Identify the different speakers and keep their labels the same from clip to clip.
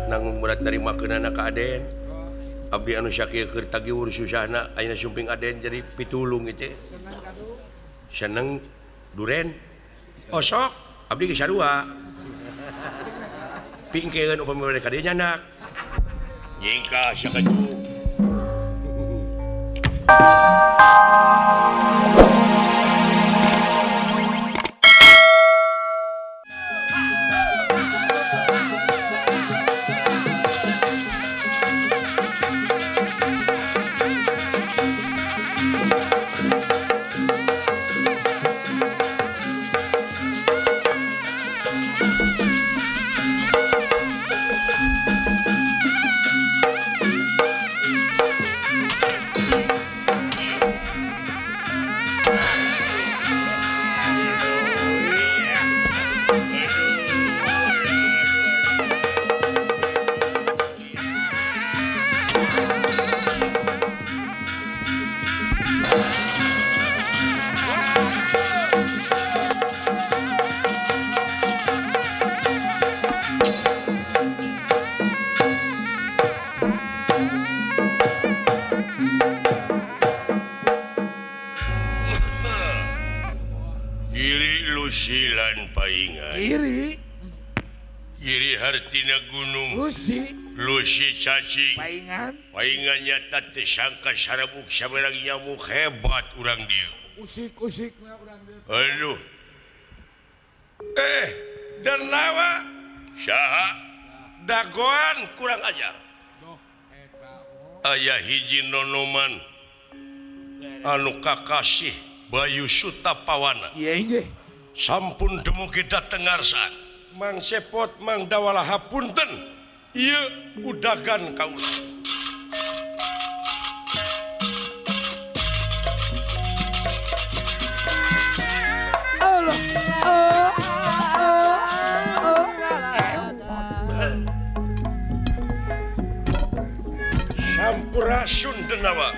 Speaker 1: murat nanggung murat dari makeunana ka Aden. Abdi anu sakieu keur tagi urus susahna ayeuna sumping Aden jadi pitulung ieu teh. Seneng duren. Osok abdi geus sarua. Pingkeun upami mereka dieu nyandak. Nyingkah sakaju. Hartina gunung Lucy cacing paingannya tak disangka sarabuk sabarang nyamuk hebat urang dia usik-usikna urang dia aduh dan lawa saha dagoan kurang ajar aya hiji nonoman anu kakasih Bayu Sutapawana sampun dumugi dateng ngarsaan Mang Sepot Mang Dawala hapunten ieu udagan kaula Allah Sampurasun denawa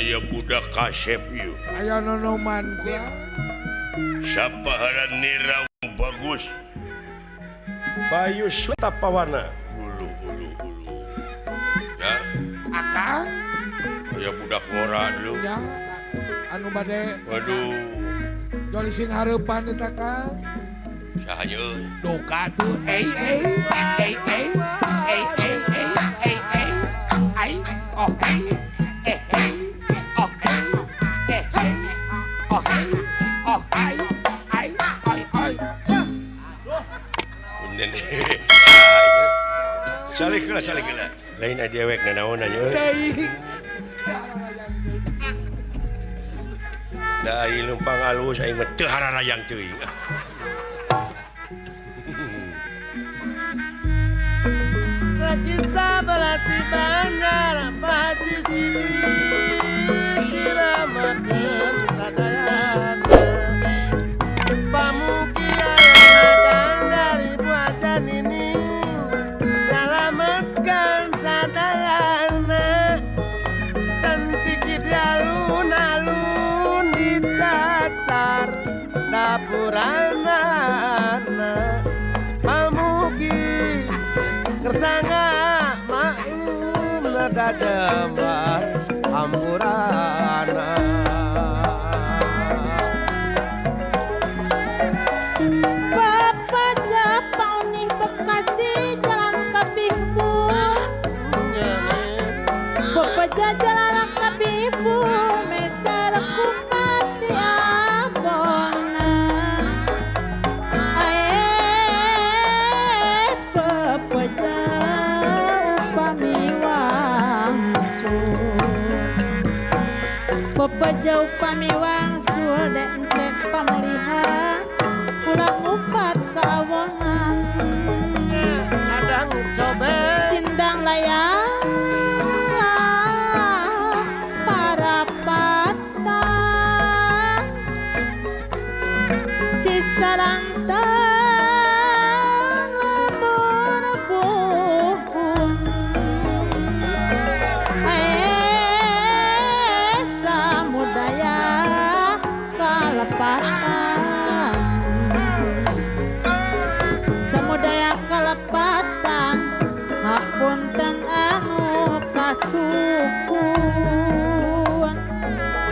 Speaker 1: iya budak kasep ieu aya nonoman gua Sapaharan nira bagus Bayu Sutapawana ulu ya akang aya budak ngora dulu ya anu bade waduh joli sing hareupan eta Kang saha nya doka tuh Salih kela lain adiewek nanaon nya dari lempang alus aing mah teu hararayang teuing lagi sabarati bangar Pak Haji Sidi diramakeun sadayana pamugi aya dari buatan ini sadayana cantik di alun-alun dicacar dapurana pamugi kersanga maklum nada jembar hampurana Bapak Japau nih Bekasi jalan Kabihbu jalan kabibu mesar kumati abona pepeja upami wangsul dek pamlihan pulang upat kawonan kadang coba sindang layang sarantang berbuhun samudaya kalepatan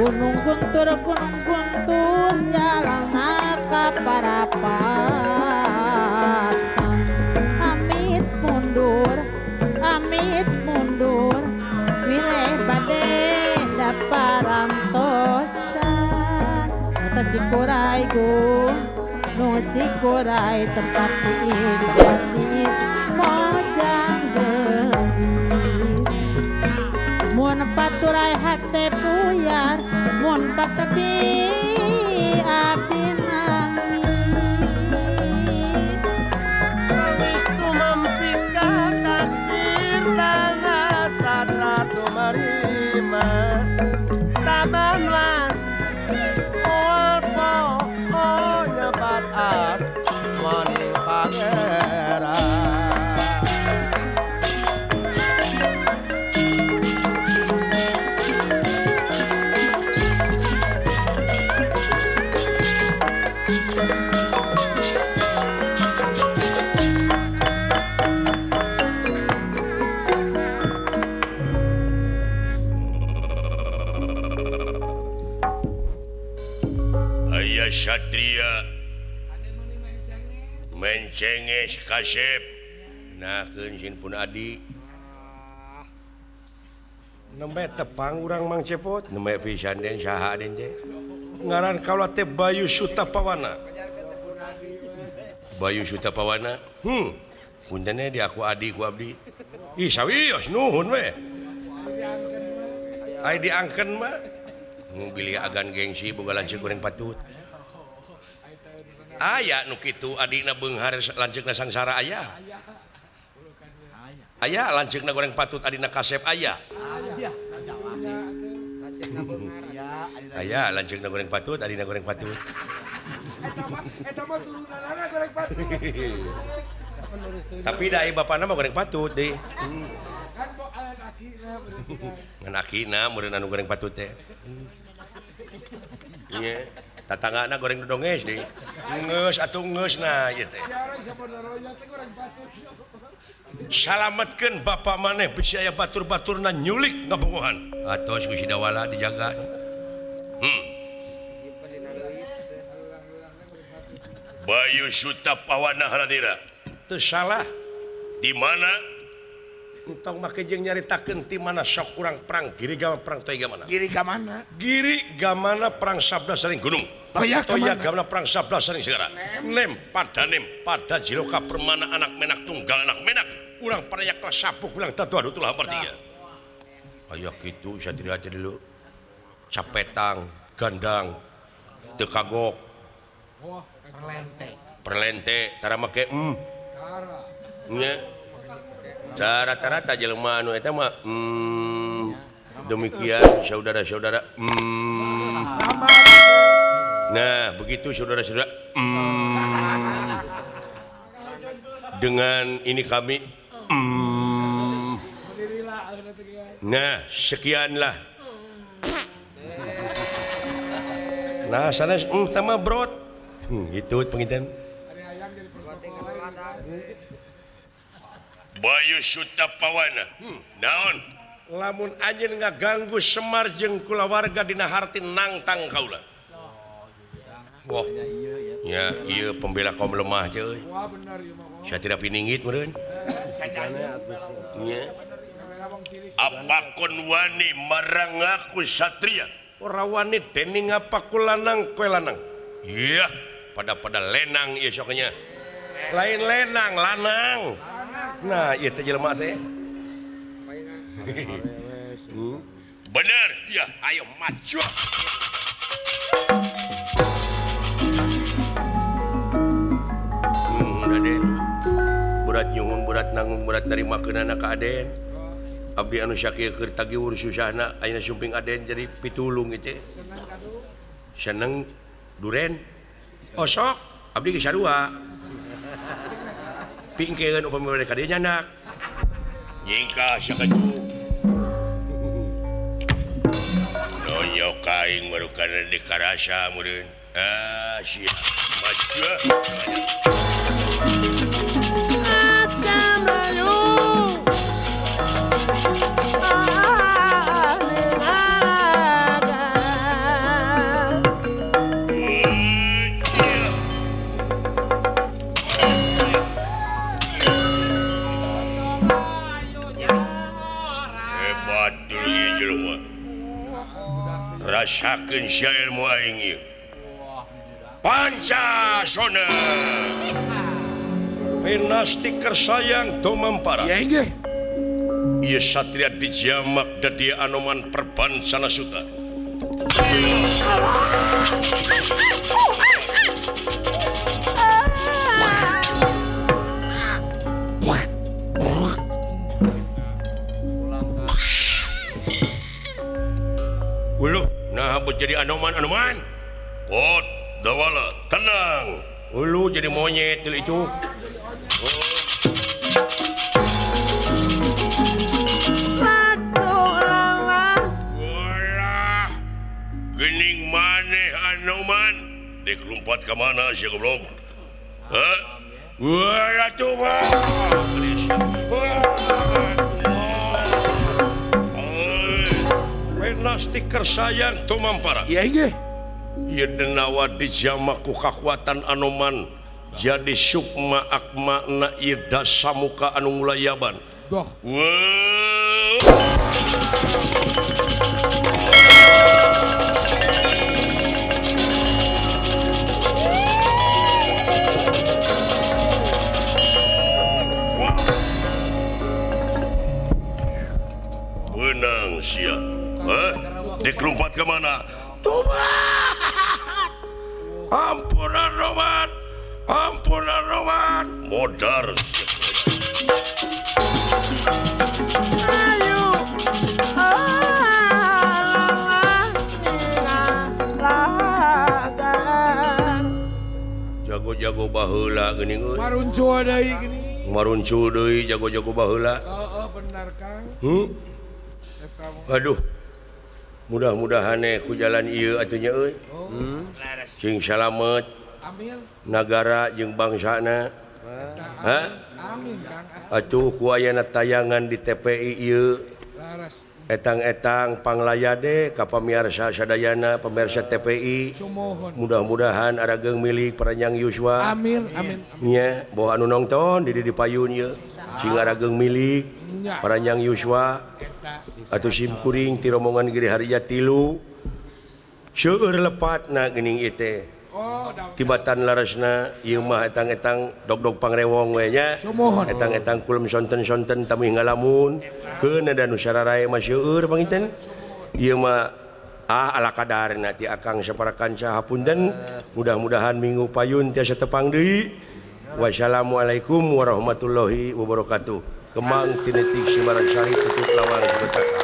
Speaker 2: gunung guntur jalan kaparapatan amit mundur milih bade daparantosan eta cikurai nu cikurai tempat tiis mojang gelis mun paturai hate puyar mun patepi abdi nangis
Speaker 3: wis tumempika takdir tangga sadra tumarima sabanwan olpo nyebat as maning pangeran
Speaker 1: Satria mencenges kasep nah keunsin pun adi nembe tepang urang Mang Cepot nembe pisan den saha den teh ngaran kaula teh Bayu Sutapawana puntene di aku adi ku abdi ih sawios nuhun we ai diangkeun mah pilih agan gengsi boga lanceuk goreng patut aya nu kitu adina beunghar lanceukna sangsara aya lanceukna goreng patut adina kasep aya lanceukna goreng patut adina goreng patut eta mah turunanana goreng patut tapi da ai bapana mah goreng patut deui kan ngan akina meureun anu goreng patut teh iya tatanggana goreng dodonges deui ngeus atuh ngeusna ieu teh salametkeun bapa maneh bisi aya batur-baturna nyulik ngabunguhan atos ku sidawala dijaga Bayu Sutapawana haladira teu salah di mana entong make jeung nyaritakeun ti mana sok urang perang giri gamana perang toy gamana giri gamana perang 11 saring gunung toya gamana perang 11 saring segara nem pada jiloka permana anak menak tunggal anak menak urang paraya kelas sapuk urang tatu adu tulah bertiga aya kitu satria teh dulu capetang gandang teu kagok perlente tara make nya rata-rata jelema anu eta mah demikian saudara-saudara nah begitu saudara-saudara dengan ini kami nah sekianlah nah sana sama brot itu penginten Bayu Sutapawana naon lamun anjeun ngaganggu Semar jeung kulawarga dina harti nangtang kaula wah ya ieu pembela kaum lemah teh euy satira piningit meureun nya apakon wani marang aku satria ora wani dening apaku lanang kowe lanang iya pada lenang ieu soknya lain lenang lanang nah ieu teh jelema teh bener ya ayo maju Aden berat nyungun berat nanggung berat nerima keunana ka Aden abdi anu sakieu keur tagiwur susahna ayeuna sumping Aden jadi pitulung ieu teh seneng duren osok abdi geus sarua pingkeun upami ka dieu nyandak nyingkah sakaju noyo kaing marukana dikarasa meureun sia maju rasakeun sia ilmu aing ieu. Pancasona. Penasti kersayang Tomampara.
Speaker 3: Ya inggih.
Speaker 1: Ieu satria dijamak dadi Anoman Perbansana Suta. Uluh, nah buat jadi Anoman. Pot, dawala, tenang. Ulu jadi monyet itu. Walah, gening maneh Anoman. Dek lompat ke mana sih goblok? Hah? Walah tuh bang. Penasti kersayang Tomampara.
Speaker 3: Ya inggih.
Speaker 1: Ieu denawa dijamak ku kakuatan Anoman jadi sukma akmana ieu dasamuka anu ngulayaban.
Speaker 3: Doh.
Speaker 1: Wow. Benang sia. Hah? Dikelumpat ke mana? Tuhan. Ampunan Roman. Modar.
Speaker 3: Ayo.
Speaker 1: Jago-jago baheula geuning euy.
Speaker 3: Maruncu deui gini.
Speaker 1: Maruncu deui jago-jago baheula.
Speaker 3: Benar Kang.
Speaker 1: Aduh. Mudah-mudahan ku jalan ieu atunya euy. Cing salamet
Speaker 3: Amin.
Speaker 1: nagara jeung bangsana. Hah?
Speaker 3: Amin Kang.
Speaker 1: Atuh ku ayana tayangan di TPI ieu.
Speaker 3: Laras.
Speaker 1: Etang-etang panglayade ka pamirsa sadayana pemirsa TPI.
Speaker 3: Sumohon.
Speaker 1: Mudah-mudahan arageung milik Paranyang Yuswa.
Speaker 3: Amin.
Speaker 1: Nya, boh anu nongton di payun ye. Sing arageung milik Paranyang Yuswa. Atuh sim kuring ti rombongan Giri Harja 3. Seueur lepatna geuning ieu teh.
Speaker 3: Oh,
Speaker 1: Tibatan larasna ieu mah etang-etang dog-dog pangrewong we nya.
Speaker 3: Sumohon.
Speaker 1: Etang-etang kulum sonten-sonten tamuh ngalamun. Keun ada nu sararae mah seueur panginten. Ieu mah ala kadarna ti akang saparakanca hapunten. Mudah-mudahan minggu payun tiasa tepang deui. Wassalamualaikum warahmatullahi wabarakatuh. Kemang tinetik Simarang Sari tutup lawang sebetaka.